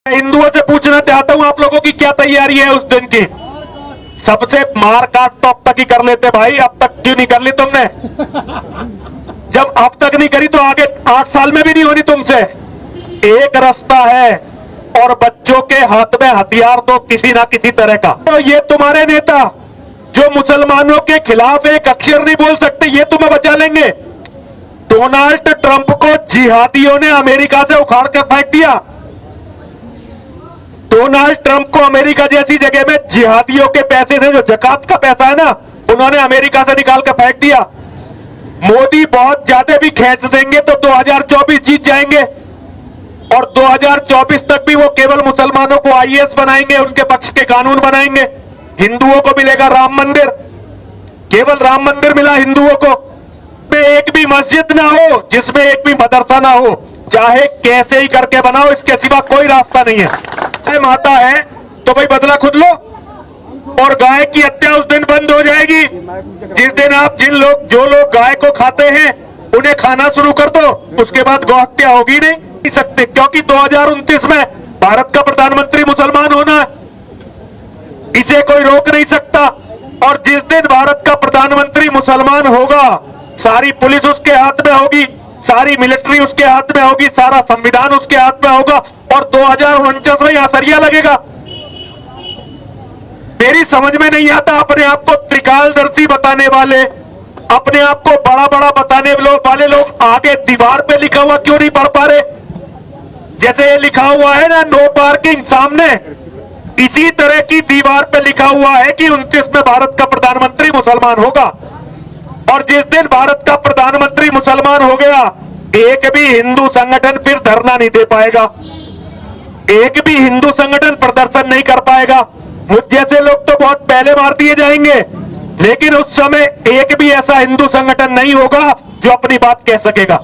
हिंदुओं से पूछना चाहता हूं आप लोगों की क्या तैयारी है उस दिन की। सबसे मार काट तो अब तक ही कर लेते भाई, अब तक क्यों नहीं कर ली तुमने? जब अब तक नहीं करी तो आगे 8 साल में भी नहीं होनी तुमसे। एक रास्ता है और बच्चों के हाथ में हथियार दो किसी ना किसी तरह का। तो ये तुम्हारे नेता जो मुसलमानों के खिलाफ एक अक्षर नहीं बोल सकते, ये तुम्हें बचा लेंगे। डोनाल्ड ट्रंप को जिहादियों ने अमेरिका से उखाड़ कर फेंक दिया। डोनाल्ड ट्रंप को अमेरिका जैसी जगह में जिहादियों के पैसे से, जो जकात का पैसा है ना, उन्होंने अमेरिका से निकाल कर फेंक दिया। मोदी बहुत ज्यादा भी खींच देंगे तो 2024 जीत जाएंगे और 2024 तक भी वो केवल मुसलमानों को आईएएस बनाएंगे, उनके पक्ष के कानून बनाएंगे। हिंदुओं को मिलेगा राम मंदिर, केवल राम मंदिर मिला हिंदुओं को। में एक भी मस्जिद ना हो, जिसमें एक भी मदरसा ना हो, चाहे कैसे ही करके बनाओ, इसके सिवा कोई रास्ता नहीं है। माता है तो भाई बदला खुद लो। और गाय की हत्या उस दिन बंद हो जाएगी जिस दिन आप जो लोग गाय को खाते हैं उन्हें खाना शुरू कर दो, उसके बाद गौ हत्या होगी नहीं सकते, क्योंकि 2029 में भारत का प्रधानमंत्री मुसलमान होना है, इसे कोई रोक नहीं सकता। और जिस दिन भारत का प्रधानमंत्री मुसलमान होगा, सारी पुलिस उसके हाथ में होगी, सारी मिलिट्री उसके हाथ में होगी, सारा संविधान उसके हाथ में होगा और 2049 में यहां सरिया लगेगा। मेरी समझ में नहीं आता, अपने आप को त्रिकालदर्शी बताने वाले, अपने आप को बड़ा बड़ा बताने वाले लोग आगे दीवार पे लिखा हुआ क्यों नहीं पढ़ पा रहे? जैसे ये लिखा हुआ है ना, नो पार्किंग सामने, इसी तरह की दीवार पे लिखा हुआ है कि 29 में भारत का प्रधानमंत्री मुसलमान होगा। और जिस दिन भारत का प्रधानमंत्री मुसलमान हो गया, एक भी हिंदू संगठन फिर धरना नहीं दे पाएगा, एक भी हिंदू संगठन प्रदर्शन नहीं कर पाएगा। मुझ जैसे लोग तो बहुत पहले मार दिए जाएंगे, लेकिन उस समय एक भी ऐसा हिंदू संगठन नहीं होगा जो अपनी बात कह सकेगा।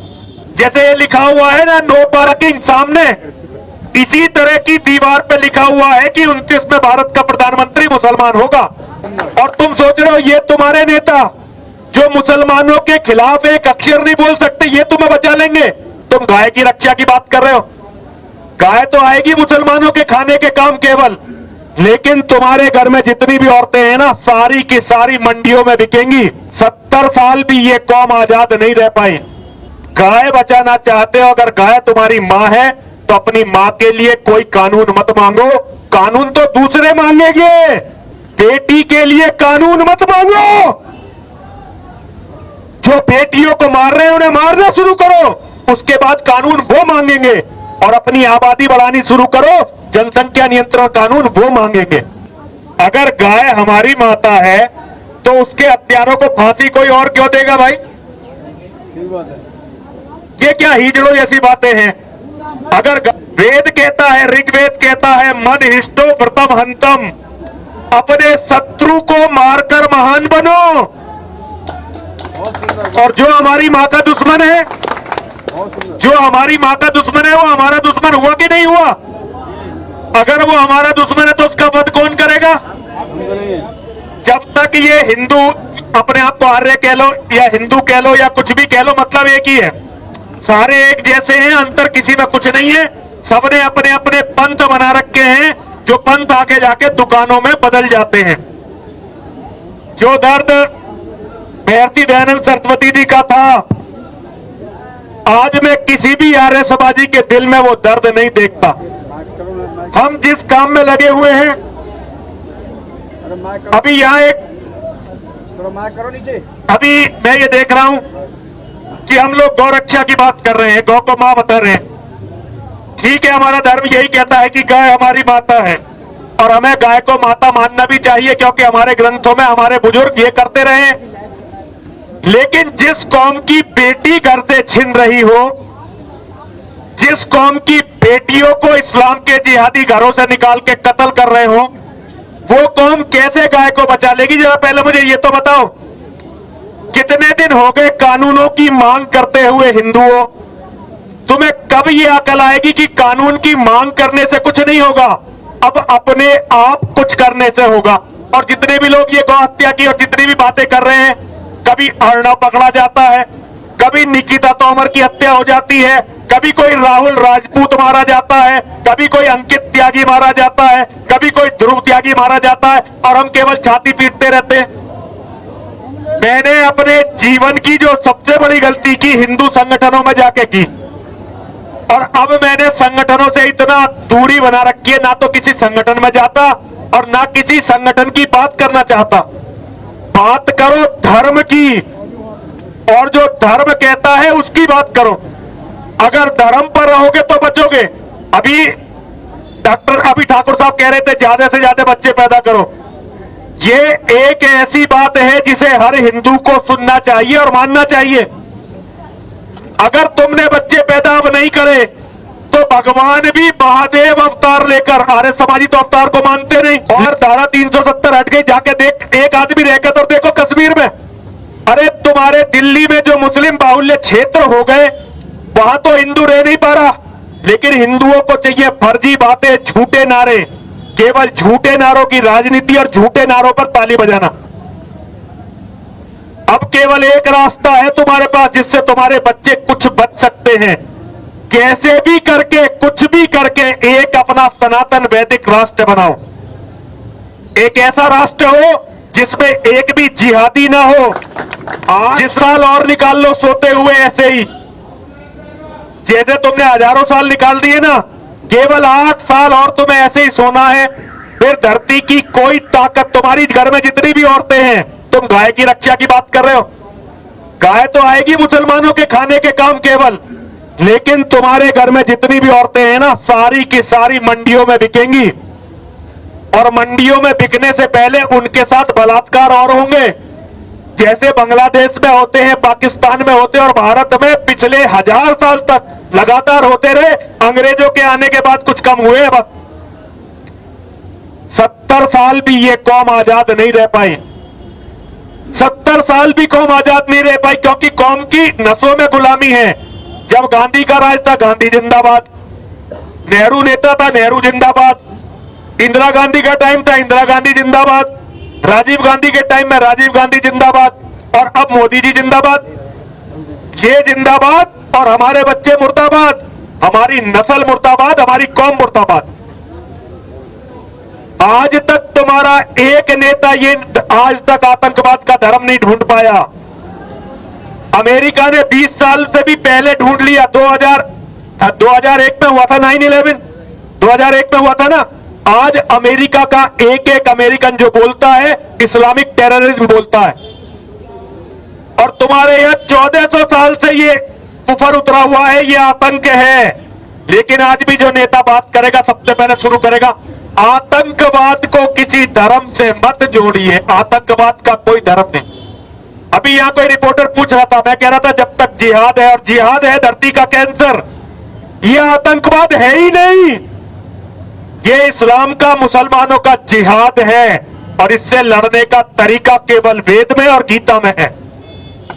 जैसे ये लिखा हुआ है ना, नो पार्किंग सामने, इसी तरह की दीवार पे लिखा हुआ है कि 29 में भारत का प्रधानमंत्री मुसलमान होगा। और तुम सोच रहे हो ये तुम्हारे नेता जो मुसलमानों के खिलाफ एक अक्षर नहीं बोल सकते, ये तुम्हें बचा लेंगे? तुम गाय की रक्षा की बात कर रहे हो। गाय तो आएगी मुसलमानों के खाने के काम केवल, लेकिन तुम्हारे घर में जितनी भी औरतें हैं ना, सारी की सारी मंडियों में बिकेंगी। 70 साल भी ये कौम आजाद नहीं रह पाई। गाय बचाना चाहते हो, अगर गाय तुम्हारी मां है तो अपनी मां के लिए कोई कानून मत मांगो, कानून तो दूसरे मांगेंगे। बेटी के लिए कानून मत मांगो। जो बेटियों को मार रहे हैं उन्हें मारना शुरू करो, उसके बाद कानून वो मांगेंगे। और अपनी आबादी बढ़ानी शुरू करो, जनसंख्या नियंत्रण कानून वो मांगेंगे। अगर गाय हमारी माता है तो उसके हत्यारों को फांसी कोई और क्यों देगा भाई? ये क्या हिजड़ों जैसी बातें हैं? अगर वेद कहता है, ऋग्वेद कहता है, मन हिष्टो व्रतम हंतम, अपने शत्रु को मारकर महान बनो। और जो हमारी मां का दुश्मन है, जो हमारी मां का दुश्मन है, वो हमारा दुश्मन हुआ कि नहीं हुआ? अगर वो हमारा दुश्मन है तो उसका वध कौन करेगा? जब तक ये हिंदू अपने आप को आर्य कह लो या हिंदू कह लो या कुछ भी कह लो, मतलब एक ही है, सारे एक जैसे हैं, अंतर किसी में कुछ नहीं है। सबने अपने अपने पंथ बना रखे हैं, जो पंथ आगे जाके दुकानों में बदल जाते हैं। जो दर्द महर्षि दयानंद सरस्वती जी का था, आज मैं किसी भी आर्य समाजी के दिल में वो दर्द नहीं देखता। हम जिस काम में लगे हुए हैं, अभी यहाँ अभी मैं ये देख रहा हूं कि हम लोग गौ रक्षा की बात कर रहे हैं, गौ को मां बता रहे हैं। ठीक है, हमारा धर्म यही कहता है कि गाय हमारी माता है और हमें गाय को माता मानना भी चाहिए, क्योंकि हमारे ग्रंथों में हमारे बुजुर्ग ये करते रहे। लेकिन जिस कौम की बेटी घर से छिन रही हो, जिस कौम की बेटियों को इस्लाम के जिहादी घरों से निकाल के कत्ल कर रहे हो, वो कौम कैसे गाय को बचा लेगी? जरा पहले मुझे ये तो बताओ, कितने दिन हो गए कानूनों की मांग करते हुए हिंदुओं? तुम्हें कब ये अकल आएगी कि कानून की मांग करने से कुछ नहीं होगा, अब अपने आप कुछ करने से होगा। और जितने भी लोग ये गौ हत्या की और जितनी भी बातें कर रहे हैं, कभी अर्णव पकड़ा जाता है, कभी निकिता तोमर की हत्या हो जाती है, कभी कोई राहुल राजपूत मारा जाता है, कभी कोई अंकित त्यागी मारा जाता है, कभी कोई ध्रुव त्यागी मारा जाता है, और हम केवल छाती पीटते रहते हैं। मैंने अपने जीवन की जो सबसे बड़ी गलती की, हिंदू संगठनों में जाके की, और अब मैंने संगठनों से इतना दूरी बना रखी है, ना तो किसी संगठन में जाता और ना किसी संगठन की बात करना चाहता। बात करो धर्म की, और जो धर्म कहता है उसकी बात करो। अगर धर्म पर रहोगे तो बचोगे। अभी ठाकुर साहब कह रहे थे ज्यादा से ज्यादा बच्चे पैदा करो। ये एक ऐसी बात है जिसे हर हिंदू को सुनना चाहिए और मानना चाहिए। अगर तुमने बच्चे पैदा अब नहीं करे तो भगवान भी महादेव अवतार लेकर, आर्य समाजी तो अवतार को मानते नहीं, और धारा 370 हट गई। जाके देख, एक आदमी रहकर तो देखो कश्मीर में। अरे तुम्हारे दिल्ली में जो मुस्लिम बाहुल्य क्षेत्र हो गए, वहां तो हिंदू रह नहीं पा रहा, लेकिन हिंदुओं को चाहिए फर्जी बातें, झूठे नारे, केवल झूठे नारों की राजनीति और झूठे नारों पर ताली बजाना। अब केवल एक रास्ता है तुम्हारे पास जिससे तुम्हारे बच्चे कुछ बच सकते हैं। कैसे भी करके, कुछ भी करके एक अपना सनातन वैदिक राष्ट्र बनाओ। एक ऐसा राष्ट्र हो जिसमें एक भी जिहादी ना हो। जिस साल और निकाल लो सोते हुए ऐसे ही, जैसे तुमने हजारों साल निकाल दिए ना, केवल 8 साल और तुम्हें ऐसे ही सोना है। फिर धरती की कोई ताकत, तुम्हारी घर में जितनी भी औरतें हैं, तुम गाय की रक्षा की बात कर रहे हो। गाय तो आएगी मुसलमानों के खाने के काम केवल, लेकिन तुम्हारे घर में जितनी भी औरतें हैं ना, सारी की सारी मंडियों में बिकेंगी, और मंडियों में बिकने से पहले उनके साथ बलात्कार और होंगे, जैसे बांग्लादेश में होते हैं, पाकिस्तान में होते हैं, और भारत में पिछले 1000 साल तक लगातार होते रहे। अंग्रेजों के आने के बाद कुछ कम हुए, बस 70 साल भी ये कौम आजाद नहीं रह पाई। 70 साल भी कौम आजाद नहीं रह पाई, क्योंकि कौम की नसों में गुलामी है। जब गांधी का राज था, गांधी जिंदाबाद, नेहरू नेता था, नेहरू जिंदाबाद, इंदिरा गांधी का टाइम था, इंदिरा गांधी जिंदाबाद, राजीव गांधी के टाइम में राजीव गांधी जिंदाबाद, और अब मोदी जी जिंदाबाद। ये जिंदाबाद और हमारे बच्चे मुर्दाबाद, हमारी नस्ल मुर्दाबाद, हमारी कौम मुर्दाबाद। आज तक तुम्हारा एक नेता ये आज तक आतंकवाद का धर्म नहीं ढूंढ पाया। अमेरिका ने 20 साल से भी पहले ढूंढ लिया। 2001 में हुआ था 9/11, 2001 में हुआ था ना। आज अमेरिका का एक एक अमेरिकन जो बोलता है इस्लामिक टेररिज्म बोलता है, और तुम्हारे यहां 1400 साल से ये कुफर उतरा हुआ है, ये आतंक है। लेकिन आज भी जो नेता बात करेगा, सबसे पहले शुरू करेगा, आतंकवाद को किसी धर्म से मत जोड़िए, आतंकवाद का कोई धर्म नहीं। अभी यहां कोई रिपोर्टर पूछ रहा था, मैं कह रहा था जब तक जिहाद है, और जिहाद है धरती का कैंसर, ये आतंकवाद है ही नहीं। ये इस्लाम का, मुसलमानों का जिहाद है, और इससे लड़ने का तरीका केवल वेद में और गीता में है,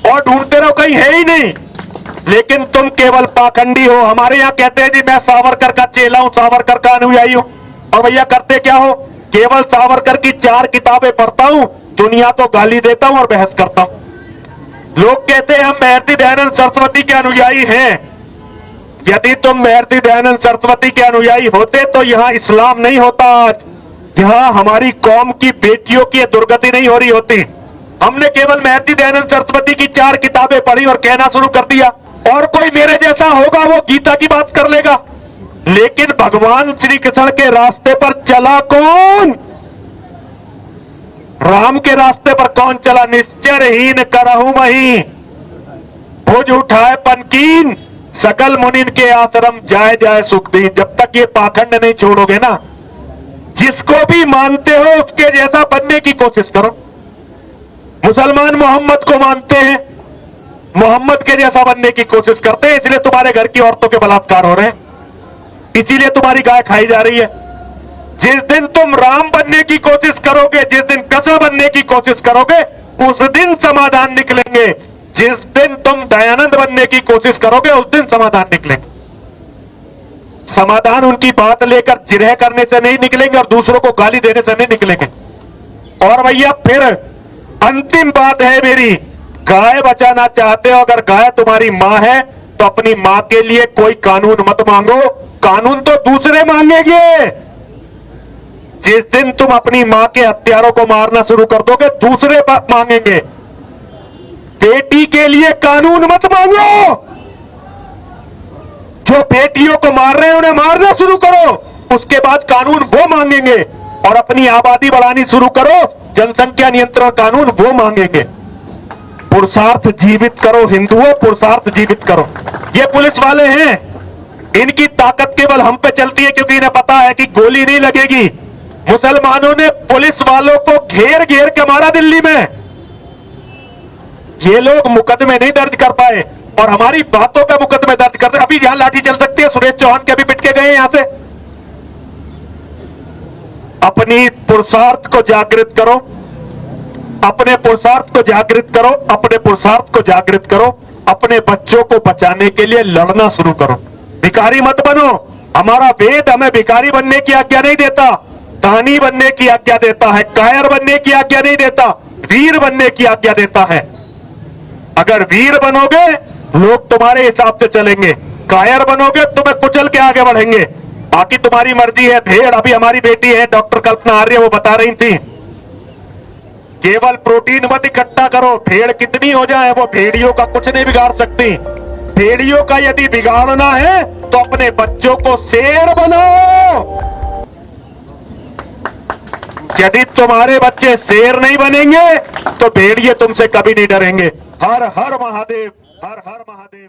और ढूंढते रहो कहीं है ही नहीं। लेकिन तुम केवल पाखंडी हो। हमारे यहां कहते हैं जी मैं सावरकर का चेला हूं, सावरकर का अनुयायी हूं, और भैया करते क्या हो? केवल सावरकर की 4 किताबें पढ़ता हूं, दुनिया को गाली देता हूं और बहस करता हूं। लोग कहते हैं हम महर्षि दयानंद सरस्वती के अनुयायी हैं। यदि तुम महर्षि दयानंद सरस्वती के अनुयायी होते तो यहां इस्लाम नहीं होता। आज यहां हमारी कौम की बेटियों की दुर्गति नहीं हो रही होती। हमने केवल महर्षि दयानंद सरस्वती की 4 किताबें पढ़ी और कहना शुरू कर दिया, और कोई मेरे जैसा होगा वो गीता की बात कर लेगा। लेकिन भगवान श्री कृष्ण के रास्ते पर चला कौन? राम के रास्ते पर कौन चला? निश्चरहीन करहु मही, भुज उठाए पनकीन, सकल मुनिन के आश्रम जाए जाए सुख दीन। जब तक ये पाखंड नहीं छोड़ोगे ना, जिसको भी मानते हो उसके जैसा बनने की कोशिश करो। मुसलमान मोहम्मद को मानते हैं, मोहम्मद के जैसा बनने की कोशिश करते हैं, इसलिए तुम्हारे घर की औरतों के बलात्कार हो रहे हैं, इसीलिए तुम्हारी गाय खाई जा रही है। जिस दिन तुम राम बनने की कोशिश करोगे, जिस दिन कृष्ण बनने की कोशिश करोगे, उस दिन समाधान निकलेंगे। जिस दिन तुम दयानंद बनने की कोशिश करोगे, उस दिन समाधान निकलेंगे। समाधान उनकी बात लेकर जिरह करने से नहीं निकलेंगे, और दूसरों को गाली देने से नहीं निकलेंगे। और भैया फिर अंतिम बात है मेरी, गाय बचाना चाहते हो, अगर गाय तुम्हारी मां है तो अपनी मां के लिए कोई कानून मत मांगो, कानून तो दूसरे मांगेंगे। जिस दिन तुम अपनी मां के हत्यारों को मारना शुरू कर दोगे, दूसरे मांगेंगे। बेटी के लिए कानून मत मांगो, जो बेटियों को मार रहे हैं उन्हें मारना शुरू करो, उसके बाद कानून वो मांगेंगे। और अपनी आबादी बढ़ानी शुरू करो, जनसंख्या नियंत्रण कानून वो मांगेंगे। पुरुषार्थ जीवित करो हिंदुओं, पुरुषार्थ जीवित करो। ये पुलिस वाले हैं, इनकी ताकत केवल हम पे चलती है क्योंकि इन्हें पता है कि गोली नहीं लगेगी। मुसलमानों ने पुलिस वालों को घेर घेर के मारा दिल्ली में, ये लोग मुकदमे नहीं दर्ज कर पाए और हमारी बातों पे मुकदमे दर्ज करते। अभी यहां लाठी चल सकती है, सुरेश चौहान के अभी पिट के गए यहां से। अपनी पुरुषार्थ को जागृत करो, अपने पुरुषार्थ को जागृत करो, अपने पुरुषार्थ को जागृत करो। अपने बच्चों को बचाने के लिए लड़ना शुरू करो, भिखारी मत बनो। हमारा वेद हमें भिखारी बनने की आज्ञा नहीं देता, दानी बनने की आज्ञा देता है, कायर बनने की आज्ञा नहीं देता, वीर बनने की आज्ञा देता है। अगर वीर बनोगे लोग तुम्हारे हिसाब से चलेंगे, कायर बनोगे तुम्हें कुचल के आगे बढ़ेंगे। बाकी तुम्हारी मर्जी है। भेड़, अभी हमारी बेटी है डॉक्टर कल्पना आर्य, वो बता रही थी केवल प्रोटीन मत इकट्ठा करो, भेड़ कितनी हो जाए वो भेड़ियों का कुछ नहीं बिगाड़ सकती। भेड़ियों का यदि बिगाड़ना है तो अपने बच्चों को शेर बनाओ। यदि तुम्हारे बच्चे शेर नहीं बनेंगे तो भेड़िए तुमसे कभी नहीं डरेंगे। हर हर महादेव, हर हर महादेव।